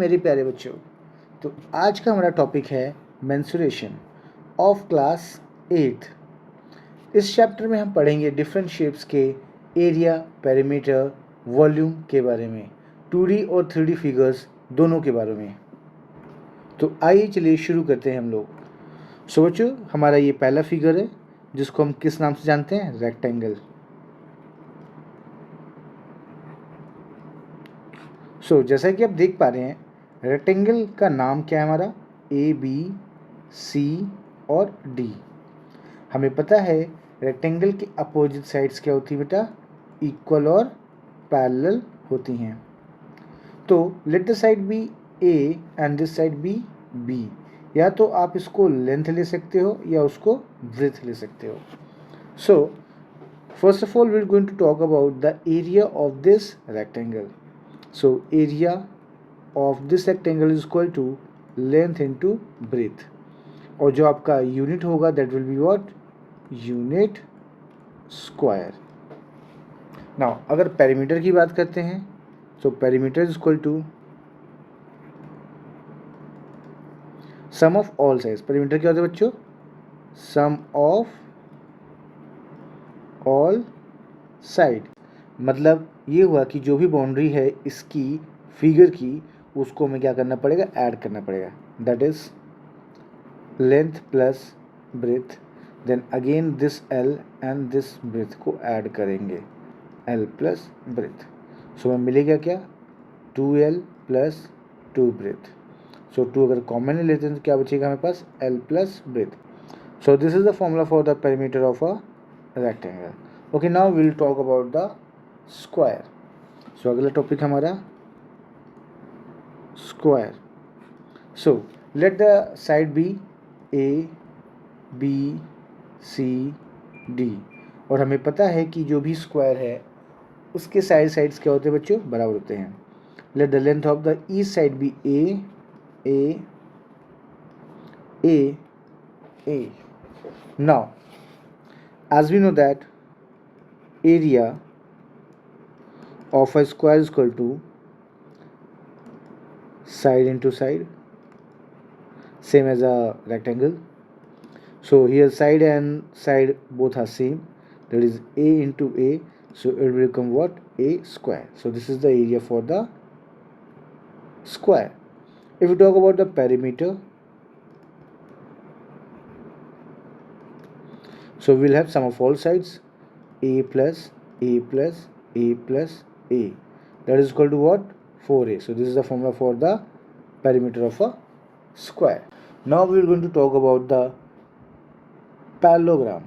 मेरे प्यारे बच्चों, तो आज का हमारा टॉपिक है मेंसुरेशन ऑफ क्लास 8th। इस चैप्टर में हम पढ़ेंगे डिफरेंट शेप्स के एरिया, पेरीमीटर, वॉल्यूम के बारे में, 2D और 3D फिगर्स दोनों के बारे में। तो आइए चलिए शुरू करते हैं हम लोग। सो बच्चों, हमारा ये पहला फिगर है जिसको हम किस नाम से जानते हैं? रेक्टेंगल। सो जैसा कि आप देख पा रहे हैं, रेक्टेंगल का नाम क्या है हमारा? A, B, C और D। हमें पता है रेक्टेंगल के अपोजिट साइड्स क्या होती है बेटा? इक्वल और पैरेलल होती हैं। तो let the side be A and this side be B। या तो आप इसको लेंथ ले सकते हो या उसको ब्रेथ ले सकते हो। So first of all we are going to talk about the area of this rectangle. So area of this rectangle is equal to length into breadth, और जो आपका यूनिट होगा that will be what? Unit square. Now अगर perimeter की बात करते हैं, so perimeter is equal to sum of all sides। Perimeter क्या होता है बच्चों? sum of all side। मतलब ये हुआ कि जो भी बाउंड्री है इसकी फिगर की, उसको हमें क्या करना पड़ेगा? ऐड करना पड़ेगा। That is length plus breadth, then again this L and this breadth को ऐड करेंगे, एल प्लस ब्रेथ। सो हमें मिलेगा क्या? 2L plus 2 breath. सो 2 अगर कॉमन लेते हैं तो क्या बचेगा हमारे पास? L plus breadth. So this is the formula for the perimeter of a rectangle. Okay, now will talk about the square. So अगला टॉपिक हमारा square. So let the side be A, B, C, D। और हमें पता है कि जो भी स्क्वायर है उसके साइड्स क्या होते हैं बच्चों? बराबर होते हैं। Let the length of the east side be A, A, A, A। Now as we know that area of a square is equal to side into side, same as a rectangle. So here side and side both are same, that is A into A, so it will become what? A square. So this is the area for the square. If we talk about the perimeter, so we'll have sum of all sides A plus A plus A plus A, that is equal to what? 4A. So this is the formula for the perimeter of a square. Now we are going to talk about the parallelogram.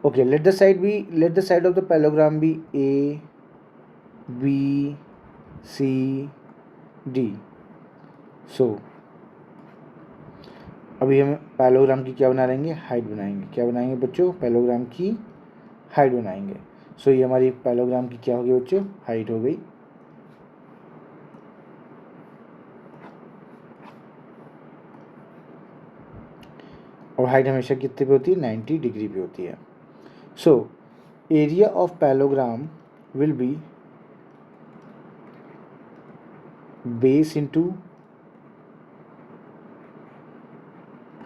Okay, let the side of the parallelogram be A, B, C, D. So अभी हम parallelogram की क्या बना लेंगे? Height बनाएंगे। क्या बनाएंगे बच्चों? पैरेललोग्राम की हाइट बनाएंगे। सो ये हमारी पैरेललोग्राम की क्या होगी बच्चों? हाइट हो गई। और हाइट हमेशा कितने पे होती है? 90 डिग्री पे होती है। So area of parallelogram will be base into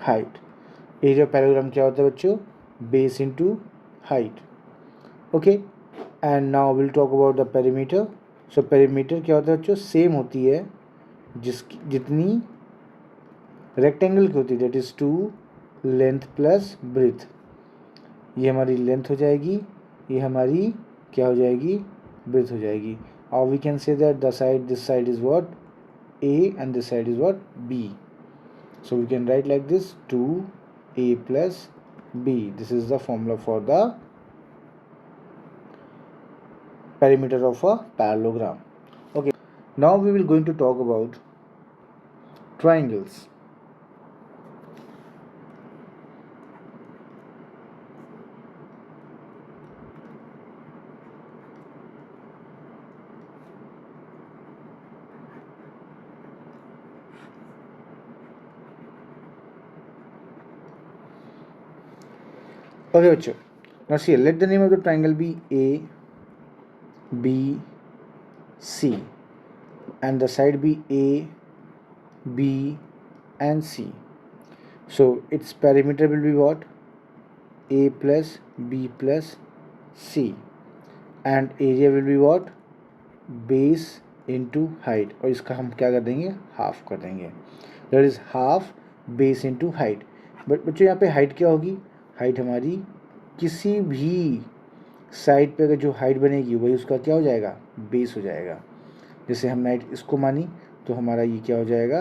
height. Area of parallelogram क्या होता है बच्चों? Base into height. Okay, and now will talk about the perimeter. So perimeter क्या होता है बच्चों? सेम होती है जिसकी जितनी रेक्टेंगल की होती है, that is 2 length plus breath. ये हमारी लेंथ हो जाएगी, ये हमारी क्या हो जाएगी? ब्रेथ हो जाएगी। और we can say that the side, this side is what? A and this side is what? B. So we can write like this, 2A plus B. This is the formula for the perimeter of a parallelogram. Okay, now we will going to talk about triangles. Okay बच्चों, Now see, let the name of the triangle be A, B, C, and the side be A, B, and C. So its perimeter will be what? A plus B plus C, and area will be what? Base into height, और इसका हम क्या कर देंगे? Half कर देंगे. That is half base into height. But बच्चों यहाँ पे हाइट क्या होगी? हाइट हमारी किसी भी साइड पे अगर जो हाइट बनेगी वही उसका क्या हो जाएगा? बेस हो जाएगा. जैसे हम नाइट इसको मानी तो हमारा ये क्या हो जाएगा?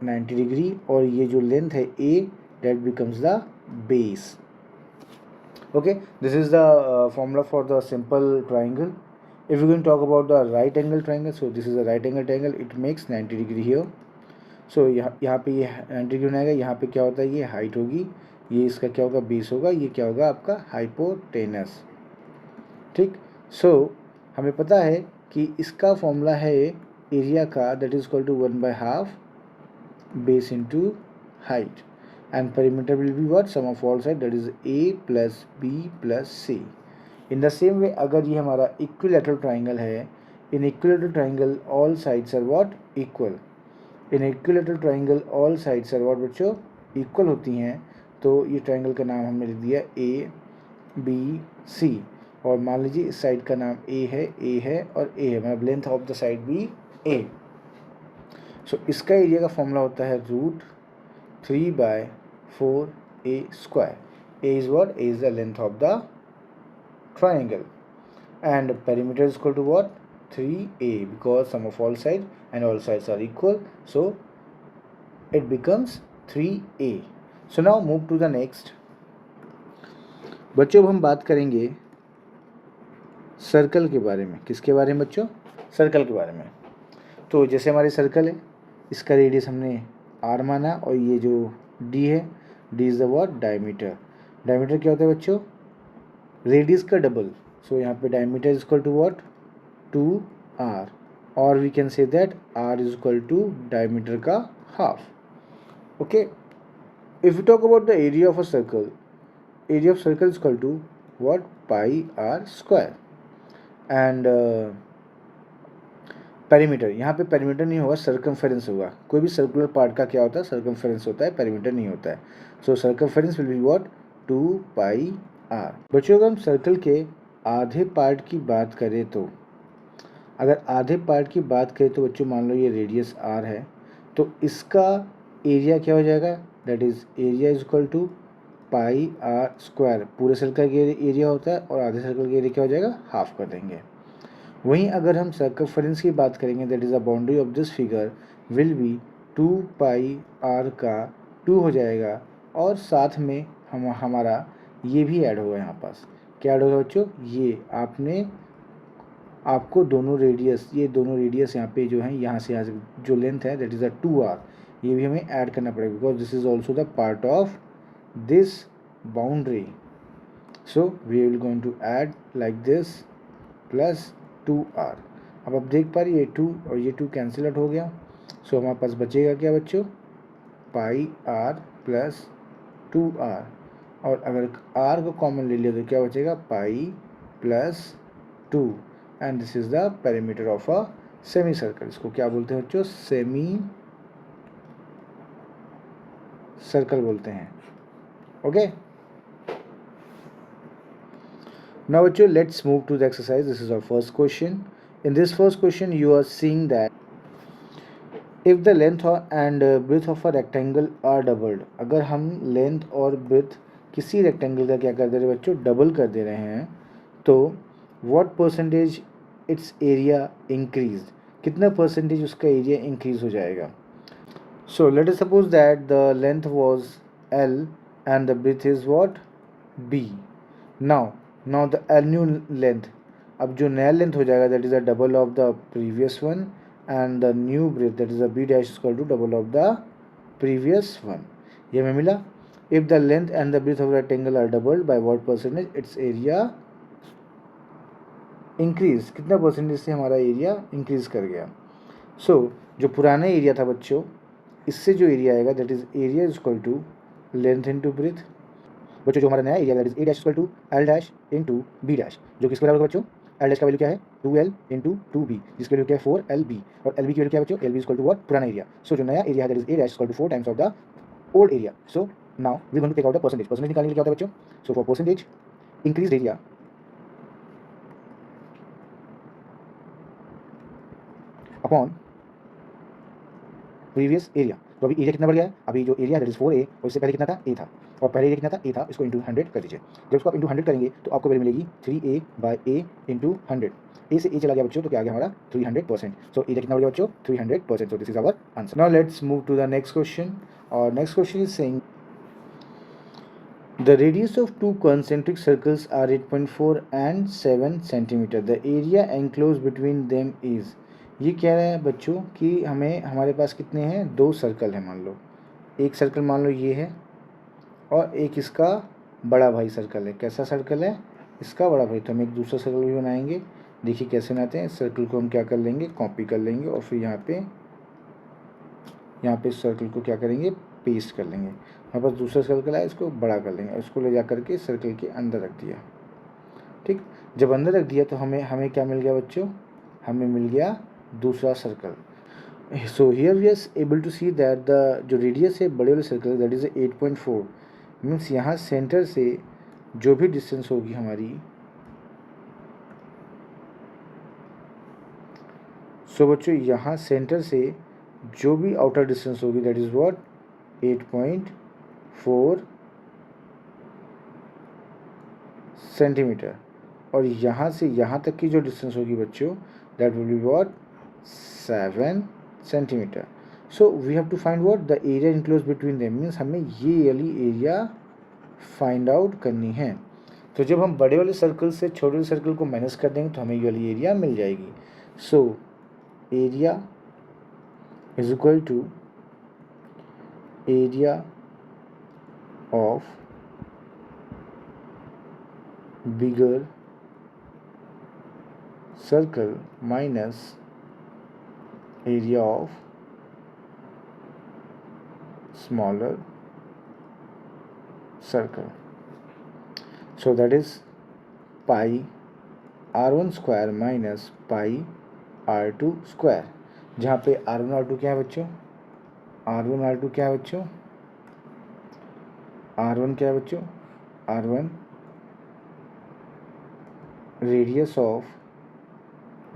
90 डिग्री, और ये जो लेंथ है A, that becomes the base. Okay, this is the formula for the simple triangle. If we're going to talk about the right angle triangle, so this is a right angle triangle, it makes 90 degree here. So यहाँ पे ये 90 degree बनाएगा. यहाँ पे क्या होता है? ये हाइट होगी, ये इसका क्या होगा? बेस होगा. ये क्या होगा? आपका हाइपोटेनस. ठीक. सो हमें पता है कि इसका फॉर्मूला है एरिया का, that is equal to 1/2 base into height, and perimeter will be what? Sum of all sides, that is A plus B plus C. In the same way, अगर ये हमारा equilateral triangle है, in equilateral triangle all sides are what? Equal. In equilateral triangle all sides are what बच्चों? Equal होती हैं. तो ये triangle का नाम हमने लिख दिया A, B, C, और मान लीजिए इस साइड का नाम A है और A है, मतलब लेंथ ऑफ द साइड भी A. सो इसका एरिया का फॉर्मूला होता है √3/4a square. A is what? A is the length of the triangle, and perimeter is equal to what? 3a, because sum of all sides and all sides are equal, so it becomes 3a. So now move to the next. बच्चों अब हम बात करेंगे circle के बारे में. किसके बारे में बच्चों? सर्कल के बारे में. तो जैसे हमारे सर्कल है, इसका रेडियस हमने r माना, और ये जो d है, d is the what? Diameter. Diameter क्या होता है बच्चों? रेडियस का डबल. सो यहाँ पे diameter is equal to what? 2r, और we can say that r is equal to diameter का half. Okay. If you talk about the area of a circle, area of circle is equal to what? πr square. And perimeter, यहाँ पे perimeter नहीं होगा, circumference होगा. कोई भी circular part का क्या होता है? सर्कमफेरेंस होता है, पेरीमीटर नहीं होता है. So circumference will be what? 2πr. बच्चों अगर हम सर्कल के आधे पार्ट की बात करें तो, अगर आधे पार्ट की बात करें तो बच्चों मान लो ये रेडियस r है, तो इसका एरिया क्या हो जाएगा? That is area is equal to πr square. पूरे सर्कल का एरिया होता है, और आधे सर्कल का एरिया क्या हो जाएगा? हाफ कर देंगे. वहीं अगर हम सर्कमफेरेंस की बात करेंगे, that is a boundary of this figure will be 2πr का 2 हो जाएगा, और साथ में हमारा ये भी ऐड होगा. यहाँ पास क्या ऐड होगा बच्चों? ये आपको दोनों रेडियस, ये दोनों रेडियस यहाँ पे जो है, यहाँ से यहाँ जो लेंथ है, दैट इज़ अ 2r, ये भी हमें ऐड करना पड़ेगा, because this is also the part of this boundary. So we will going to add like this plus 2r. अब आप देख पा रही ये 2 और ये 2 कैंसिल आउट हो गया. सो हमारे पास बचेगा क्या बच्चों? πr प्लस 2r, और अगर r को कॉमन ले लिया तो क्या बचेगा? Pi plus 2. And this is the perimeter of a semi circle. इसको क्या बोलते हैं बच्चों? सेमी सर्कल बोलते हैं. Okay. Now bachcho, let's move to the exercise. This is our first question. In this first question you are seeing that if the length and breadth of a rectangle are doubled, अगर हम length और breath किसी rectangle का क्या कर दे रहे हैं बच्चों? डबल कर दे रहे हैं, तो what percentage its area increased? कितना परसेंटेज उसका एरिया इंक्रीज हो जाएगा? So let us suppose that the length was L and the breadth is what? B. Now the new length, अब जो नया लेंथ हो जाएगा, that is a double of the previous one, and the new breadth, that is a b dash is equal to double of the previous one. ये हमें मिला. If the length and the breadth of rectangle are doubled, by what percentage its area increase? कितना percentage से हमारा area increase कर गया? सो जो पुराना एरिया था बच्चों, इससे जो एरिया आएगा, that is area is equal to length into breadth. बच्चों जो हमारा नया area that is A dash equal to L dash into B dash, जो किसके बराबर होगा बच्चों, एल डैश का वैल्यू क्या है 2L इंटू 2B, जिसके वैल्यू क्या है 4LB, और LB की वैल्यू क्या है बच्चों, LB इक्वल टू व्हाट, पुराना एरिया। सो जो नया एरिया है that is A dash equal to 4 times of the old area. So now we going to take out the percentage, percentage निकालने के लिए क्या होता है बच्चों, so for percentage increased area upon previous area. तो अभी एरिया कितना बढ़ गया है, अभी जो एरिया दैट इज 4A और इससे पहले कितना था, A था, और पहले एरिया कितना था, A था, इसको इंटू 100 कर दीजिए। जब इसको आप इंटू 100 करेंगे तो आपको वैल्यू मिलेगी 3A by A into 100। A से A चला गया बच्चों तो क्या आ गया हमारा 300%। सो एरिया कितना बढ़ गया बच्चों 300%। So this is our answer. Now let's move to the next question, और next question is saying the radius of two concentric circles are 8.4 and 7 centimeter. The area enclosed between them is, ये कह रहा है बच्चों कि हमें हमारे पास कितने हैं, दो सर्कल है। मान लो एक सर्कल मान लो ये है और एक इसका बड़ा भाई सर्कल है। कैसा सर्कल है, इसका बड़ा भाई। तो हम एक दूसरा सर्कल भी बनाएंगे। देखिए कैसे बनाते हैं, सर्कल को हम क्या कर लेंगे, कॉपी कर लेंगे और फिर यहाँ पे सर्कल को क्या करेंगे, पेस्ट कर लेंगे। हमारे पास दूसरा सर्कल है, इसको बड़ा कर लेंगे, इसको ले जा करके सर्कल के अंदर रख दिया। ठीक, जब अंदर रख दिया तो हमें क्या मिल गया बच्चों, हमें मिल गया दूसरा circle. So here we are able to see that the जो रेडियस है बड़े वाले सर्कल दैट इज 8.4, मीन्स यहाँ सेंटर से जो भी डिस्टेंस होगी हमारी, सो बच्चों यहाँ सेंटर से जो भी आउटर डिस्टेंस होगी दैट इज व्हाट 8.4 सेंटीमीटर, और यहाँ से यहाँ तक की जो डिस्टेंस होगी बच्चों that will be what 7 centimetre. So we have to find what the area enclose between them, means हमें ये वाली एरिया फाइंड आउट करनी है। तो जब हम बड़े वाले सर्कल से छोटे वाले सर्कल को माइनस कर देंगे तो हमें ये वाली एरिया मिल जाएगी। So area is equal to area of bigger circle minus area of smaller circle. So that is pi r1 square minus pi r2 square, जहाँ पे r1 r2 क्या है बच्चों, r1 r2 क्या है बच्चों, r1 क्या है बच्चों, r1 radius of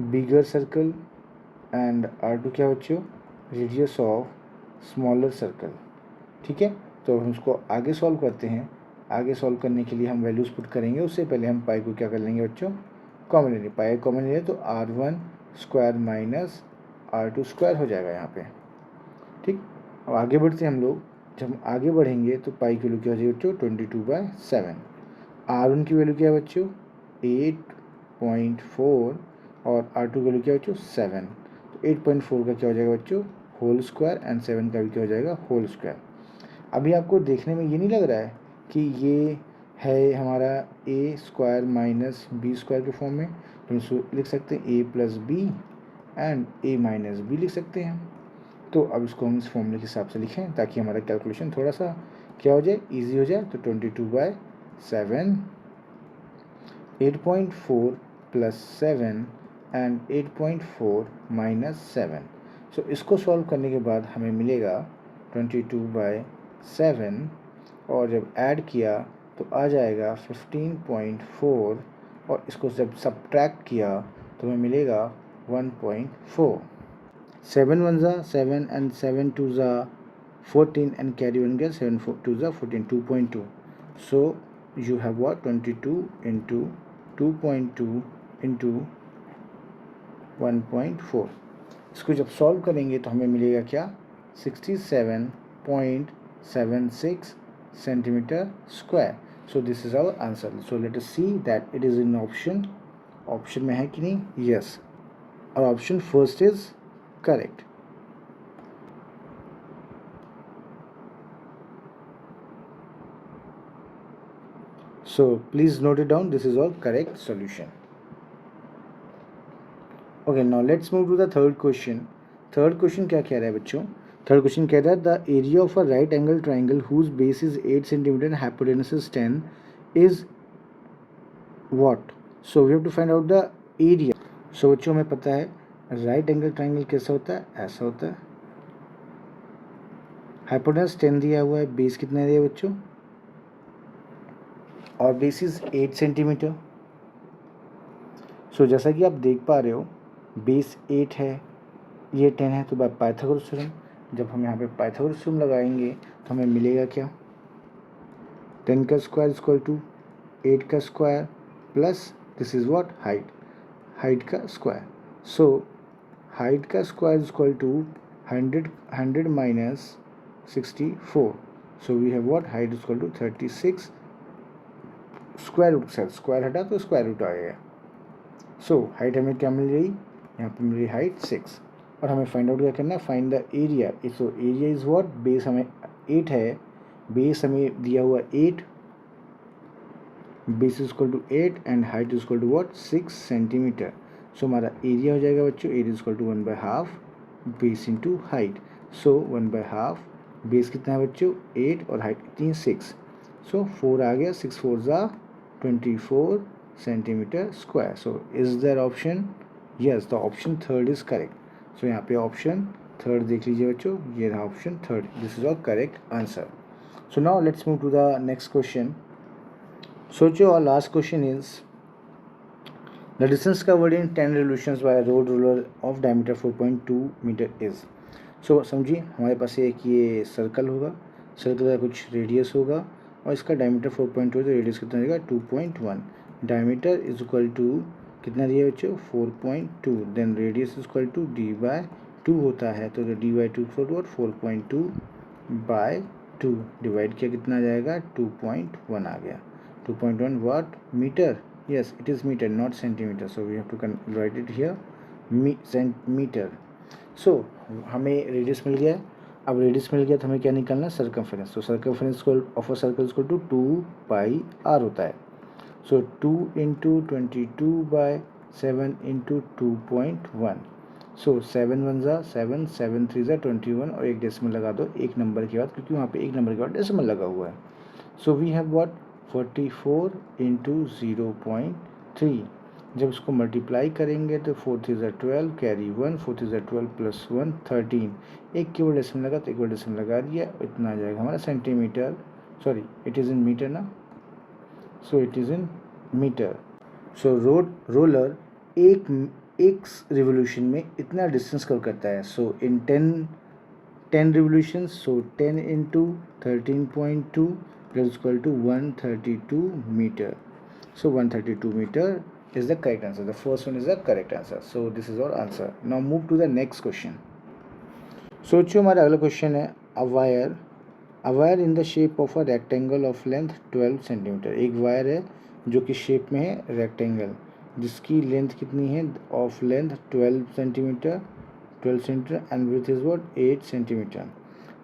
bigger circle and R2 क्या बच्चों, रेडियस ऑफ स्मॉलर सर्कल। ठीक है, तो हम उसको आगे सॉल्व करते हैं। आगे सॉल्व करने के लिए हम वैल्यूज़ पुट करेंगे, उससे पहले हम पाई को क्या कर लेंगे बच्चों, कॉमन लेंगे। पाई कॉमन ले तो R1 square minus R2 square हो जाएगा यहाँ पे। ठीक, अब आगे बढ़ते हैं हम लोग। जब हम आगे बढ़ेंगे तो पाई की वैल्यू क्या हो जाएगी बच्चों 22/7। R1 की वैल्यू क्या है बच्चों 8.4 और R2 की वैल्यू क्या है बच्चों 7। तो 8.4 का क्या हो जाएगा बच्चों होल स्क्वायर एंड 7 का भी क्या हो जाएगा होल स्क्वायर। अभी आपको देखने में ये नहीं लग रहा है कि ये है हमारा a square minus b square के फॉर्म में, तो इसको लिख सकते हैं a plus b and a minus b लिख सकते हैं। तो अब इसको हम इस फॉर्मूले के हिसाब से लिखें ताकि हमारा कैलकुलेशन थोड़ा सा क्या हो जाए, ईजी हो जाए। तो 22/7 8.4 प्लस 7 एंड 8.4 माइनस 7। सो इसको सॉल्व करने के बाद हमें मिलेगा 22/7 और जब ऐड किया तो आ जाएगा 15.4 और इसको जब सब्ट्रैक्ट किया तो हमें मिलेगा 1.4। 7 1 ज़ा 7 एंड 7 2 ज़ा 14 एंड कैरी 1 गया 7 2 ज़ा 14 2.2। सो you have what 22 into 2.2 into 1.4। इसको जब सॉल्व करेंगे तो हमें मिलेगा क्या 67.76 centimetre square. So this is our answer. So let us see that it is in option, option में है कि नहीं, यस, और option first is correct. So please note it down, this is all correct solution. Okay, now let's move to the third question. Third question क्या कह रहा है बच्चों, थर्ड क्वेश्चन कह रहा है the area of a right angle triangle whose base is 8 centimetre and hypotenuse is 10 is what. So we have to find out the area. So बच्चों हमें पता है राइट एंगल ट्राइंगल कैसा होता है, ऐसा होता है. हाइपोटेनस 10 दिया हुआ है, बेस कितना दिया बच्चों, और बेस इज 8 सेंटीमीटर. सो जैसा कि आप देख पा रहे हो बेस 8 है, ये 10 है, तो बाय पाइथागोरस थ्योरम जब हम यहाँ पे पाइथागोरस थ्योरम लगाएंगे तो हमें मिलेगा क्या, 10 का स्क्वायर इज इक्वल टू 8 का square plus this is what height का स्क्वायर. सो हाइट का square is equal to 100 minus 64. So we have what height is equal to 36. Square root से स्क्वायर हटा तो स्क्वायर रूट आ गया. So height हमें क्या मिल रही, यहाँ पे मिल रही हाइट 6. और हमें फाइंड आउट क्या करना है, find the area. So area is what, base हमें 8 है, बेस हमें दिया हुआ 8, base is equal to 8 and height is equal to what 6 centimetre. So हमारा एरिया हो जाएगा बच्चों, area is equal to 1/2 base into height. So 1/2 base कितना है बच्चों 8 और हाइट कितनी है 6. सो 4 आ गया, 6 4 ज़ा 24 centimetre square. So is there option, yes the option third is correct. So यहाँ पे ऑप्शन थर्ड देख लीजिए बच्चों, ये रहा option third, this is or correct answer. So now let's move to the next question. सोचो our last question is the distance covered in 10 revolutions by a road roller of diameter 4.2 meter is. सो समझिए हमारे पास एक ये circle होगा, circle का कुछ radius होगा और इसका डायमीटर 4.2 तो रेडियस कितना रहेगा 2.1. डायमीटर इज इक्वल टू कितना दिया बच्चों 4.2, then radius is equal to d/2 होता है, तो d/2 इक्वल 4.2 बाय 2 डिवाइड किया कितना आ जाएगा 2.1 आ गया. 2.1 what meter, yes it is meter not centimeter, so we have to write it here centimeter. so हमें रेडियस मिल गया है. अब रेडियस मिल गया तो हमें क्या निकालना, सर्कमफेरेंस. तो circumference of a circle is equal to 2πr होता है. सो 2 इंटू 22/7 इंटू 2.1. सो 7 1 ज़ा 7, 7 3 ज़ा 21 और एक डेसिमल लगा दो एक नंबर के बाद, क्योंकि वहाँ पे एक नंबर के बाद डेसिमल लगा हुआ है. So we have what 44 into 0.3. जब इसको मल्टीप्लाई करेंगे तो 4 3 ज़ा 12 कैरी 1, 4 3 ज़ा 12 प्लस 1 13. एक केवल डेसिमल लगा तो एक बार डेसिमल लगा दिया, इतना आ जाएगा हमारा centimetre, sorry it is in metre ना, so it is in metre. So roller एक रिवोल्यूशन में इतना डिस्टेंस कवर करता है. So in 10 revolutions, so 10 into 13.2 is equal to 132 meter. So 132 meter is the correct answer. The first one is the correct answer. So this is our answer. Now move to the next question. सोचो हमारा अगला question है a wire in the shape of a rectangle of length 12 centimetre. एक wire है जो कि shape में है रेक्टेंगल, जिसकी लेंथ कितनी है of length 12 centimetre and width is what 8 centimetre.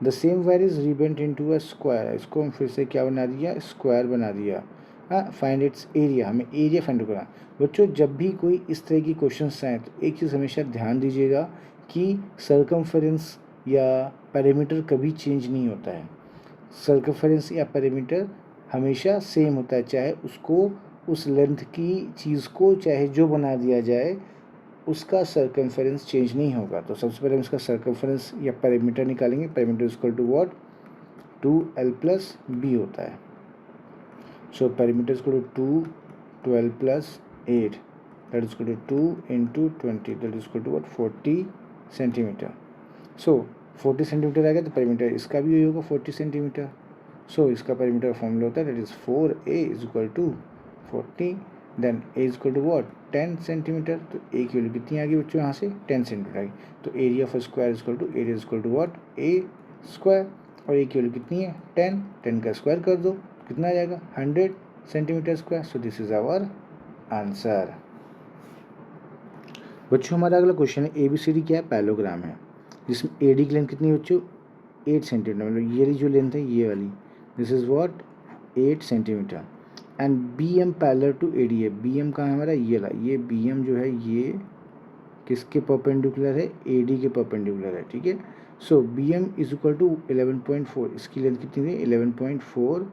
The same wire is rebent into a square. इसको हम फिर से क्या बना दिया, स्क्वायर बना दिया. फाइंड इट्स एरिया, हमें एरिया फाइंड करना. बच्चों जब भी कोई इस तरह की क्वेश्चंस आए तो एक चीज़ हमेशा ध्यान दीजिएगा कि सर्कमफेरेंस या पैरामीटर कभी चेंज नहीं होता है. सर्कमफेरेंस या पैरामीटर हमेशा सेम होता है, चाहे उसको उस लेंथ की चीज़ को चाहे जो बना दिया जाए उसका सर्कमफेरेंस चेंज नहीं होगा. तो सबसे पहले हम इसका सर्कमफेरेंस या पैरामीटर निकालेंगे. Parameter is equal to what 2l plus b होता है. So parameter is equal to 12 plus 8 that is equal to 2 into 20 that is equal to what 40 centimetre. So 40 centimetre आ गया तो पैरामीटर इसका भी यही होगा 40 सेंटीमीटर. सो इसका पैरामीटर का फॉर्मूला होता है that is 4a is equal to 40, then a is equal to what 10 centimetre. तो a की वैल्यू कितनी आ गई बच्चों यहाँ से 10 सेंटीमीटर आ गई. तो area of square is equal to area is equal to what a square, और a की वैल्यू कितनी है 10 का स्क्वायर कर दो कितना आ जाएगा 100 centimetre square. So this is our answer. बच्चों हमारा अगला क्वेश्चन है ABCD क्या है, पैलोग्राम है, जिसमें AD की लेंथ कितनी है बच्चों 8 सेंटीमीटर. मतलब ये जो लेंथ है ये वाली, this is what 8 centimetre. And BM parallel to AD है. BM कहाँ है हमारा ये वाला, ये BM जो है ये किसके परपेंडिकुलर है, AD के परपेंडिकुलर है, ठीक है। सो BM इज इक्वल टू 11.4, इसकी लेंथ कितनी है, 11.4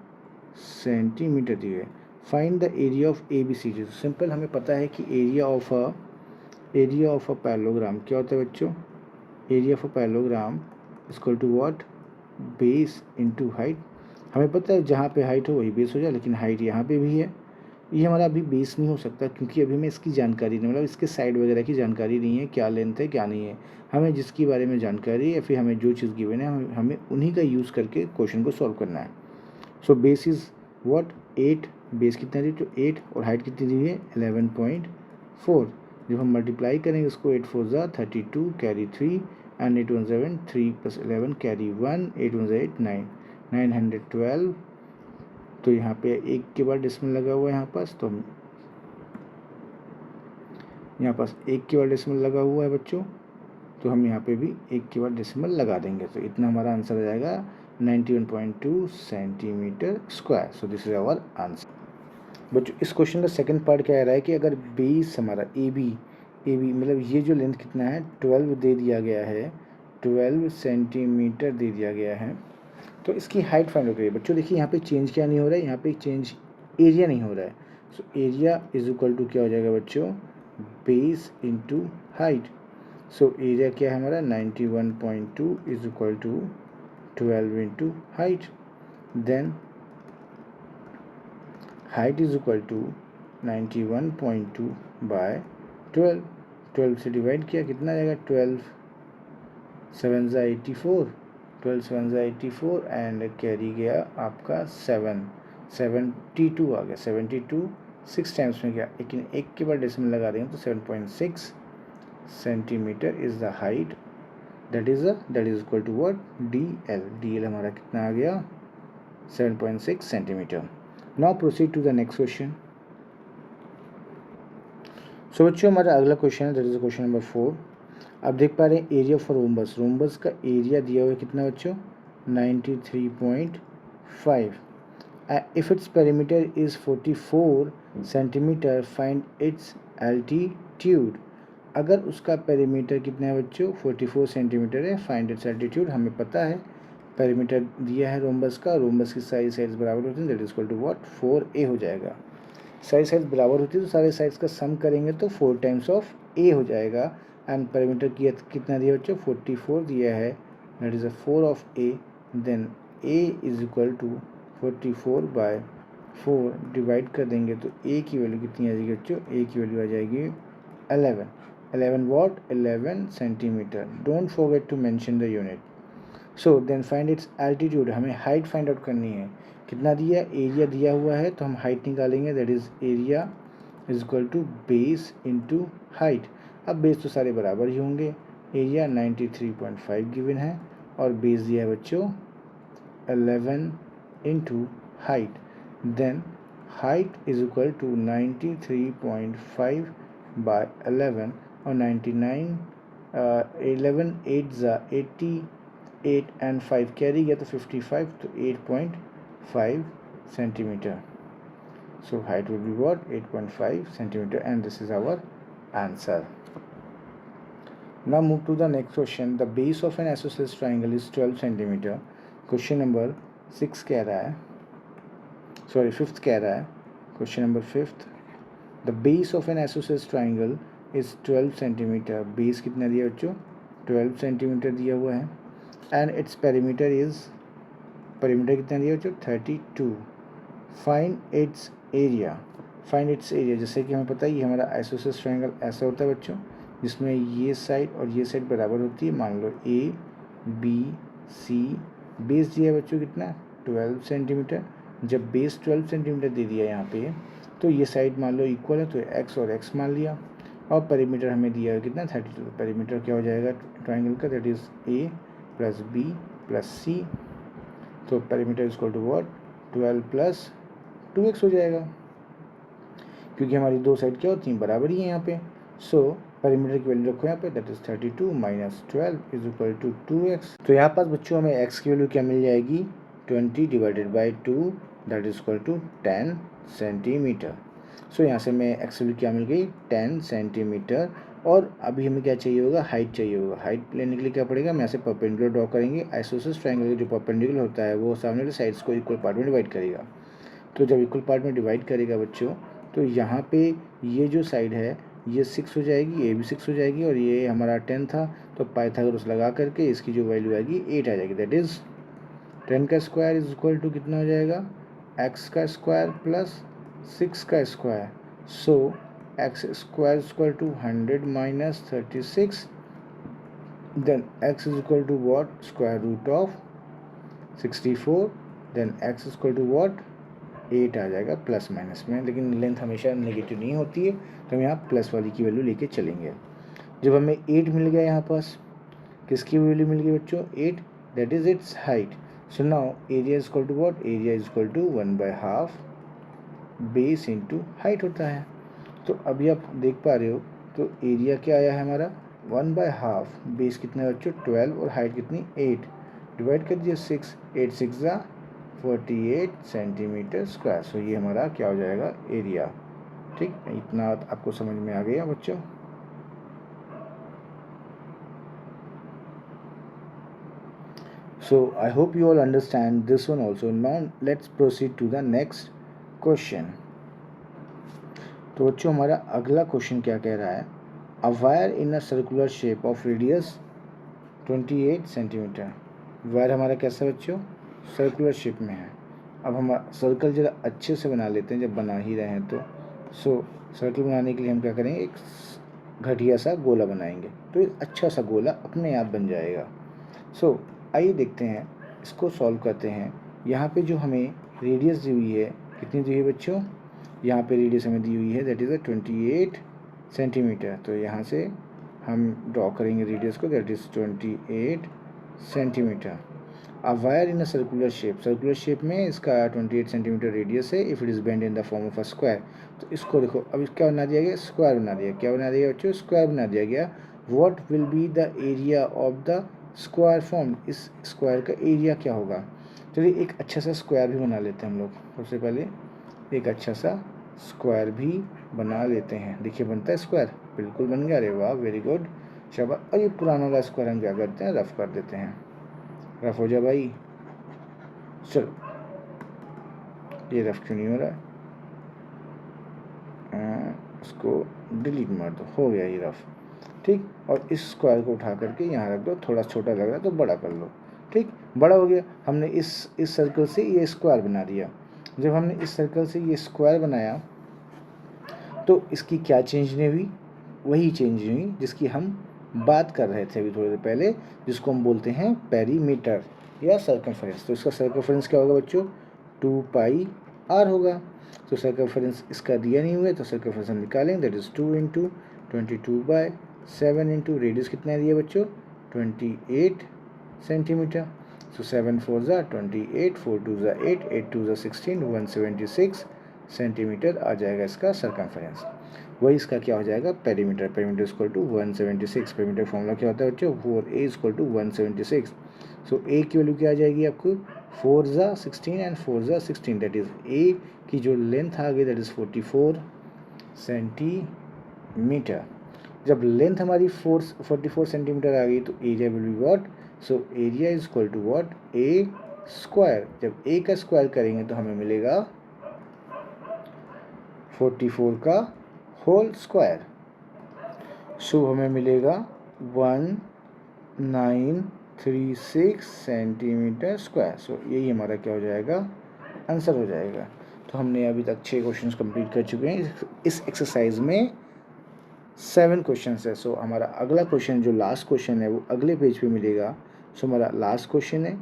सेंटीमीटर दी है। Find the area of ABCD। Simple, हमें पता है कि एरिया ऑफ अ पैरेललोग्राम क्या होता है बच्चों, area of a parallelogram equal to what, base into height. हमें पता है जहाँ पे हाइट हो वही बेस हो जाए, लेकिन हाइट यहाँ पे भी है, ये हमारा अभी बेस नहीं हो सकता क्योंकि अभी हमें इसकी जानकारी नहीं, मतलब इसके साइड वगैरह की जानकारी नहीं है, क्या लेंथ है क्या नहीं है। हमें जिसके बारे में जानकारी है, फिर हमें जो चीज़ गिवन है हमें उन्हीं का यूज़ करके क्वेश्चन को सॉल्व करना है। So base is what, 8, base कितना दी तो 8, और हाइट कितनी दी है 11.4। जब हम मल्टीप्लाई करेंगे इसको, 8 4 ज़ा 32, कैरी 3 एंड 8 1 7, 3 + 11 कैरी 1, 8 1 8 9, 912। तो यहाँ पे 1 के बाद डेसिमल लगा हुआ है यहाँ पास, तो हम यहाँ पास 1 के बाद डेसिमल लगा हुआ है बच्चों, तो हम यहाँ पे भी 1 के बाद डेसिमल लगा देंगे, तो इतना हमारा आंसर आ जाएगा 91.2 centimetre square. So this is our answer. बच्चों इस क्वेश्चन का सेकंड पार्ट क्या आ रहा है कि अगर बेस हमारा ए बी मतलब ये जो लेंथ कितना है 12 दे दिया गया है, 12 सेंटीमीटर दे दिया गया है, तो इसकी हाइट फाइंड हो गई। बच्चों देखिए यहाँ पे चेंज क्या नहीं हो रहा है, यहाँ पे चेंज एरिया नहीं हो रहा है। So area is equal to क्या हो जाएगा बच्चों, base into height. So area क्या है हमारा 91.2 is equal to 12 into height. Then height is equal to 91.2 by 12, 12 से डिवाइड किया कितना आएगा, 12 7 ज़ा 84, 12 7 ज़ा 84 एंड कैरी गया आपका 7, 72 आ गया, 72 6 टाइम्स में गया, लेकिन 1 के बाद डेसिमल लगा देंगे तो 7.6 centimetre is the height, that is equal to what, DL हमारा कितना आ गया 7.6 centimetre. Now proceed to the next question. So बच्चों हमारा अगला क्वेश्चन है, दैट इज क्वेश्चन नंबर 4। आप देख पा रहे हैं एरिया फॉर रोम्बस का एरिया दिया हुआ है कितना बच्चों, 93.5। If its perimeter is 44 centimetre, find its altitude. अगर उसका पेरीमीटर कितना है बच्चों 44 सेंटीमीटर है, फाइंड इट्स एल्टीट्यूड। हमें पता है पेरीमीटर दिया है रोम्बस का, रोम्बस की सारी साइड्स बराबर होती हैं, that is equal to what 4a हो जाएगा। सारी साइड्स बराबर होती है तो सारे साइड्स का सम करेंगे तो 4 टाइम्स ऑफ a हो जाएगा। एंड पेरीमीटर कितना दिया बच्चों 44 दिया है, that is 4 of a। Then a is equal to 44 by 4 divide कर देंगे तो a की वैल्यू कितनी आ जाएगी बच्चों, a की वैल्यू आ जाएगी 11 what 11 centimetre. Don't forget to mention the unit. So then find its altitude, हमें हाइट फाइंड आउट करनी है। कितना दिया, एरिया दिया हुआ है तो हम हाइट निकालेंगे, that is area is equal to base into height. अब बेस तो सारे बराबर ही होंगे, एरिया 93.5 गिवन है और बेस दिया है बच्चों 11 into height. Then height is equal to 93.5 by 11 और 99 11 8 ज़ा 88 एंड 5 कैरी गया तो 55, तो 8.5 centimetre. So height will be what 8.5 centimeter, and this is our answer. Now move to the next question. The base of an isosceles triangle is 12 centimeter. Question number 6 कह रहा है, sorry 5th कह रहा है, question number 5th. The base of an isosceles triangle is 12 centimeter. Base कितना दिया बच्चों 12 centimetre दिया हुआ है, and its perimeter कितना दिया बच्चों 32. Find its एरिया, जैसे कि हमें पता है ये हमारा आइसोसेलेस ट्रायंगल ऐसा होता है बच्चों, जिसमें ये साइड और ये साइड बराबर होती है। मान लो A B C, बेस दिया है बच्चों कितना 12 सेंटीमीटर। जब बेस 12 सेंटीमीटर दे दिया यहाँ पे, तो ये साइड मान लो इक्वल है तो x और x मान लिया, और पेरीमीटर हमें दिया है कितना 32। तो पेरीमीटर क्या हो जाएगा ट्रायंगल का, that is A + B + C। तो perimeter is equal to what 12 + 2x हो जाएगा, क्योंकि हमारी दो साइड क्या होती हैं बराबर ही है यहाँ पे। सो पेरीमीटर की वैल्यू रखो यहाँ पे, that is 32 - 12 is equal to 2x। तो यहाँ पास बच्चों हमें x की वैल्यू क्या मिल जाएगी 20 divided by 2, that is equal to 10 centimetre. So यहाँ से हमें x की वैल्यू क्या मिल गई 10 सेंटीमीटर और अभी हमें क्या चाहिए होगा, हाइट चाहिए होगा। हाइट लेने के लिए क्या पड़ेगा, हम यहाँ से परपेंडिकुलर ड्रॉ करेंगे। आइसोसेलेस ट्रायंगल जो परपेंडिकुलर होता है वो सामने वाले साइड्स को इक्वल पार्ट में डिवाइड करेगा। तो जब इक्वल पार्ट में डिवाइड करेगा बच्चों, तो यहाँ पे ये जो साइड है ये 6 हो जाएगी, ये भी 6 हो जाएगी, और ये हमारा 10 था, तो पाइथागोरस लगा करके इसकी जो वैल्यू आएगी 8 आ जाएगी। दैट इज़ 10 का स्क्वायर इज इक्वल टू कितना हो जाएगा, x का स्क्वायर प्लस 6 का square. So x square is equal to 100 minus 36, then x is equal to what, square root of 64, then x is equal to what, 8 आ जाएगा plus minus में। लेकिन length हमेशा नेगेटिव नहीं होती है, तो हम यहाँ प्लस वाली की वैल्यू लेके चलेंगे। जब हमें 8 मिल गया यहाँ पास, किसकी वैल्यू मिल गई बच्चों, 8, that is its height. So now area is equal to what, area is equal to 1/2 base into height होता है। तो अभी आप देख पा रहे हो, तो एरिया क्या आया है हमारा 1/2, बेस कितना है बच्चों 12, और हाइट कितनी 8, डिवाइड कर दिया 6, 8 6 जा 48 सेंटीमीटर स्क्वायर। सो ये हमारा क्या हो जाएगा, एरिया। ठीक, इतना आपको समझ में आ गया बच्चों। So I hope you all understand this one also. Now let's proceed to the next question. तो बच्चों हमारा अगला क्वेश्चन क्या कह रहा है, a wire in a circular shape of radius 28 centimetre. Wire हमारा कैसा बच्चों, सर्कुलर शेप में है। अब हम सर्कल जरा अच्छे से बना लेते हैं, जब बना ही रहे हैं तो। सो सर्कल बनाने के लिए हम क्या करेंगे, एक घटिया सा गोला बनाएंगे, तो एक अच्छा सा गोला अपने आप बन जाएगा। सो आइए देखते हैं, इसको सॉल्व करते हैं। यहाँ पे जो हमें रेडियस दी हुई है, कितनी दी हुई है बच्चों, यहाँ पे रेडियस हमें दी हुई है दैट इज़ 28 सेंटीमीटर। तो यहाँ से हम ड्रॉ करेंगे रेडियस को, that is 28 centimetre. A wire in a circular shape, circular shape में इसका 28 सेंटीमीटर रेडियस है। If it is bend in the form of a square, तो इसको देखो अब क्या बना दिया गया, स्क्वायर बना दिया। क्या बना दिया बच्चों, स्क्वायर बना दिया गया। What will be the area of the square form, इस स्क्वायर का एरिया क्या होगा। चलिए एक अच्छा सा स्क्वायर भी बना लेते हैं हम लोग। सबसे पहले एक अच्छा सा स्क्वायर भी बना लेते हैं। देखिए बनता है स्क्वायर, बिल्कुल बन गया, अरे वाह वेरी गुड, शाबाश। और ये पुराना वाला स्क्वायर हम क्या करते हैं, रफ कर देते हैं। रफ हो जा भाई, चलो ये रफ क्यों नहीं हो रहा है, इसको डिलीट मार दो, हो गया ये रफ। ठीक, और इस स्क्वायर को उठा करके यहाँ रख दो, थोड़ा छोटा लग रहा है तो बड़ा कर लो। ठीक, बड़ा हो गया। हमने इस सर्कल से ये स्क्वायर बना दिया। जब हमने इस सर्कल से ये स्क्वायर बनाया, तो इसकी क्या चेंज नहीं हुई, वही चेंज हुई जिसकी हम बात कर रहे थे अभी थोड़ी देर पहले, जिसको हम बोलते हैं पेरीमीटर या सर्कमफरेंस। तो इसका सर्कमफरेंस क्या होगा बच्चों, 2πr होगा। तो सर्कमफरेंस इसका दिया नहीं हुआ है, तो सर्कमफरेंस हम निकालेंगे, that is 2 into 22/7 into radius कितना दिया बच्चों 28 सेंटीमीटर। सो 7 4 ज़ा 28, 4 2 ज़ा 8, 8 2 ज़ा 16, 176 सेंटीमीटर आ जाएगा इसका सर्कमफरेंस। वही इसका क्या हो जाएगा, perimeter. Perimeter equal to 176। Perimeter formula क्या होता है बच्चों, 4a इक्वल टू 176। सो a की वैल्यू क्या आ जाएगी आपको, 4 ज़ा 16 एंड 4 ज़ा 16, दैट इज़ a की जो लेंथ आ गई दैट इज़ 44 सेंटीमीटर। जब लेंथ हमारी 44 सेंटीमीटर आ गई, तो area will be what, so area is equal to what, A square. जब ए का स्क्वायर करेंगे तो हमें मिलेगा 44 का होल स्क्वायर। सो हमें मिलेगा 1936 सेंटीमीटर स्क्वायर। सो यही हमारा क्या हो जाएगा, आंसर हो जाएगा। तो हमने अभी तक 6 क्वेश्चंस कंप्लीट कर चुके हैं। इस एक्सरसाइज में 7 क्वेश्चन है। सो हमारा अगला क्वेश्चन जो लास्ट क्वेश्चन है वो अगले पेज पे मिलेगा। सो हमारा लास्ट क्वेश्चन है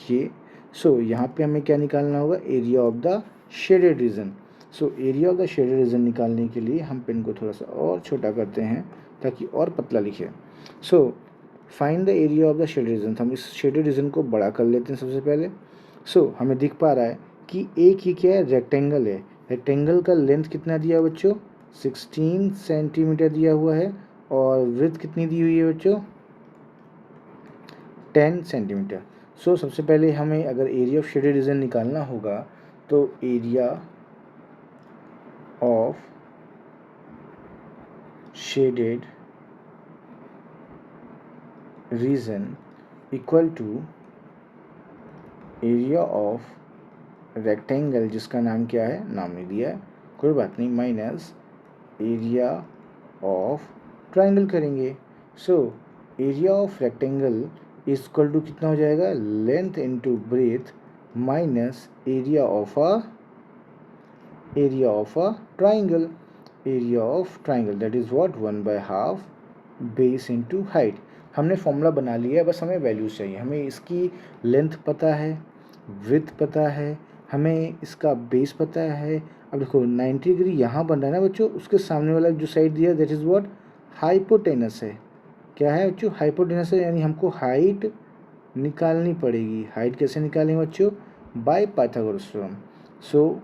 ये। सो यहाँ पे हमें क्या निकालना होगा, area of the shaded region. So area of the shaded reason निकालने के लिए हम पेन को थोड़ा सा और छोटा करते हैं ताकि और पतला लिखे। So find the area of the shaded reason. हम इस शेडेड रीजन को बड़ा कर लेते हैं सबसे पहले। सो हमें दिख पा रहा है कि एक ही क्या है, रेक्टेंगल है। रेक्टेंगल का लेंथ कितना दिया है बच्चों, 16 सेंटीमीटर दिया हुआ है, और विड्थ कितनी दी हुई है बच्चों, 10 सेंटीमीटर। सो सबसे पहले हमें अगर एरिया ऑफ शेडेड रीजन निकालना होगा, तो area of shaded region equal to area of rectangle, जिसका नाम क्या है, नाम नहीं दिया है, कोई बात नहीं, माइनस एरिया ऑफ ट्राइंगल करेंगे। So area of rectangle is equal to कितना हो जाएगा, length into breadth minus area of a triangle, area of triangle that is what 1/2 base into height. हमने फॉर्मूला बना लिया है, बस हमें वैल्यूज चाहिए। हमें इसकी लेंथ पता है, विड्थ पता है, हमें इसका बेस पता है। अब देखो 90 डिग्री यहाँ बन रहा है ना बच्चों, उसके सामने वाला जो साइड दिया दैट इज़ व्हाट हाइपोटेनस है। क्या है बच्चों, हाइपोटेनस है, यानी हमको हाइट निकालनी पड़ेगी। हाइट कैसे निकालेंगे बच्चों, by Pythagoras theorem. So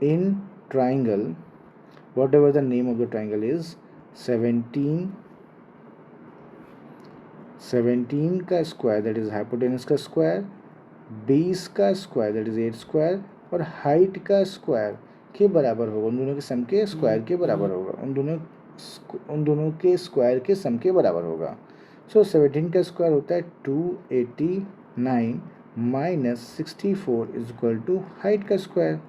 in triangle what ever the name of the triangle is 17 का स्क्वायर दैट इज हाइपोटेनस का स्क्वायर, बेस का स्क्वायर दैट इज 8 स्क्वायर, और हाइट का स्क्वायर के बराबर होगा, उन दोनों के सम के स्क्वायर के बराबर होगा, उन दोनों के स्क्वायर के सम के बराबर होगा। सो 17 का स्क्वायर होता है 289 minus 64 is equal to height का स्क्वायर।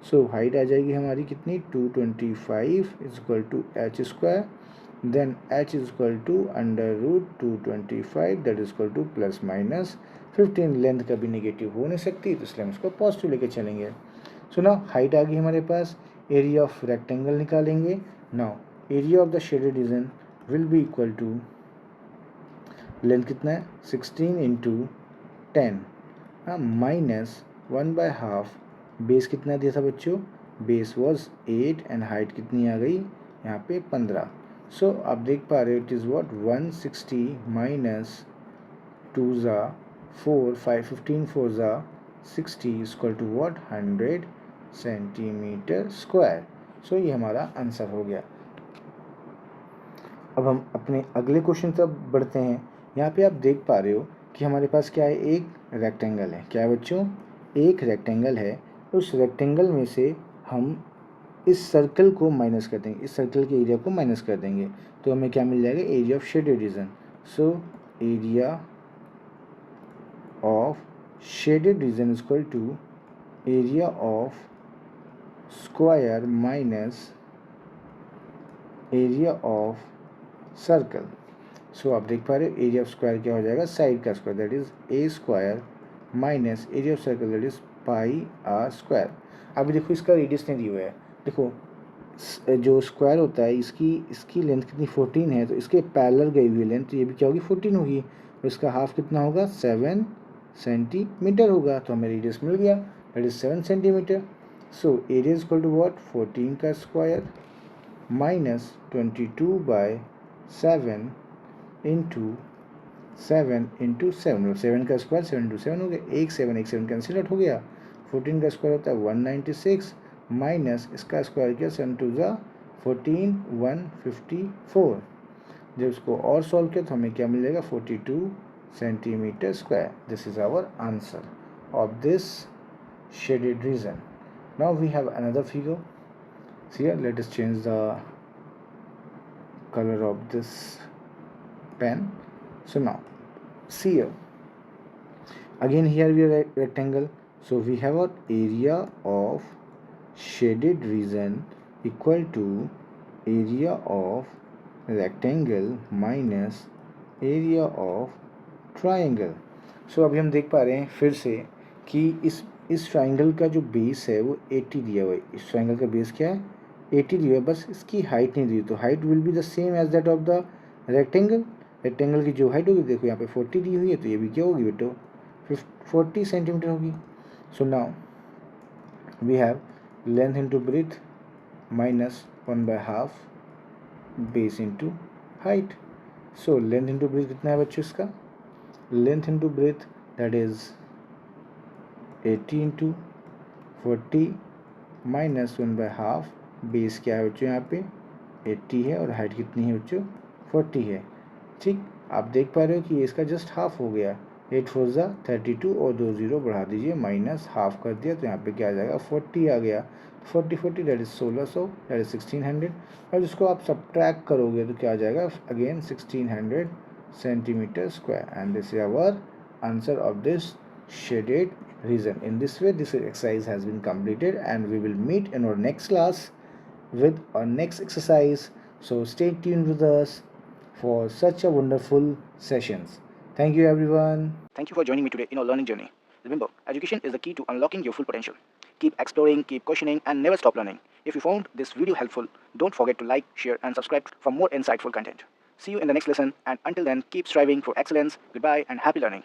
सो हाइट आ जाएगी हमारी कितनी, 225 is equal to H square, then h is equal to under root 225 that is equal to plus minus 15। Length कभी नेगेटिव हो नहीं सकती, तो इसलिए हम इसको पॉजिटिव लेके चलेंगे। सो नाउ हाइट आ गई हमारे पास, एरिया ऑफ रेक्टेंगल निकालेंगे। Now area of the shaded region will be equal to, length कितना है 16 इंटू 10 माइनस 1/2, बेस कितना दिया था बच्चों, बेस वॉज 8 एंड हाइट कितनी आ गई यहाँ पे 15। सो आप देख पा रहे हो इट इज़ व्हाट 160 माइनस 2 ज़ा 4 5 15 4 ज़ा 60 equal to what 100 centimetre square. So ये हमारा आंसर हो गया। अब हम अपने अगले क्वेश्चन तक बढ़ते हैं। यहाँ पे आप देख पा रहे हो कि हमारे पास क्या है, एक रेक्टेंगल है। क्या है बच्चों, एक रेक्टेंगल है। उस रेक्टेंगल में से हम इस सर्कल को माइनस कर देंगे, इस सर्कल के एरिया को माइनस कर देंगे, तो हमें क्या मिल जाएगा, area of shaded region. So area of shaded region is equal to area of square minus area of circle. So आप देख पा रहे हो एरिया ऑफ स्क्वायर क्या हो जाएगा, साइड का square that is A square minus area of circle that is pi r square. अभी देखो इसका रेडियस नहीं दिया हुआ है, देखो जो स्क्वायर होता है इसकी लेंथ कितनी 14 है, तो इसके पैरेलल गई हुई लेंथ, तो ये भी क्या होगी 14 होगी, और इसका हाफ कितना होगा 7 सेंटीमीटर होगा, तो हमें रेडियस मिल गया that is 7 centimetre. So area is equal to what 14 का स्क्वायर माइनस 22/7 इंटू 7 7 का स्क्वायर 7 इंटू 7 हो गया, एक 7 कैंसिल आउट हो गया। 14 का स्क्वायर होता है 196 माइनस इसका स्क्वायर किया 7 टू ज़ा 14 154। जब इसको और सॉल्व किया तो हमें क्या मिलेगा 42 centimetre square. This is our answer of this shaded region. Now we have another figure. Here let us change the color of this pen. So now see here, again here we have a rectangle, so we have our area of shaded region equal to area of rectangle minus area of triangle. So अभी हम देख पा रहे हैं फिर से कि इस ट्राइंगल का जो बेस है वो 80 दिया हुआ है। इस ट्राइंगल का बेस क्या है 80 दिया है, बस इसकी हाइट नहीं दी, तो height will be the same as that of the rectangle. Rectangle की जो हाइट होगी देखो यहाँ पे 40 दी हुई है, तो ये भी क्या होगी बेटो 40 सेंटीमीटर होगी। So now we have length into breadth minus 1/2 base into height. So length into breadth कितना है बच्चों इसका, length into breadth that is 80 into 40 minus 1/2, base क्या है बच्चों यहाँ पे 80 है और हाइट कितनी है बच्चों 40 है। ठीक, आप देख पा रहे हो कि ये इसका जस्ट हाफ हो गया, 8 4 ज़ा 32 और 2 0 बढ़ा दीजिए, माइनस हाफ कर दिया, तो यहाँ पे क्या आ जाएगा 40 आ गया। 40 दैट इज 1600 दैट इज 1600, और जिसको आप सब्ट्रैक्ट करोगे तो क्या आ जाएगा again 1600 centimeter square, and this is our answer of this shaded region. In this way, this exercise has been completed, and we will meet in our next class with our next exercise. So stay tuned with us for such a wonderful sessions. Thank you everyone. Thank you for joining me today in our learning journey. Remember, education is the key to unlocking your full potential. Keep exploring, keep questioning, and never stop learning. If you found this video helpful, don't forget to like, share, and subscribe for more insightful content. See you in the next lesson, and until then, keep striving for excellence. Goodbye and happy learning.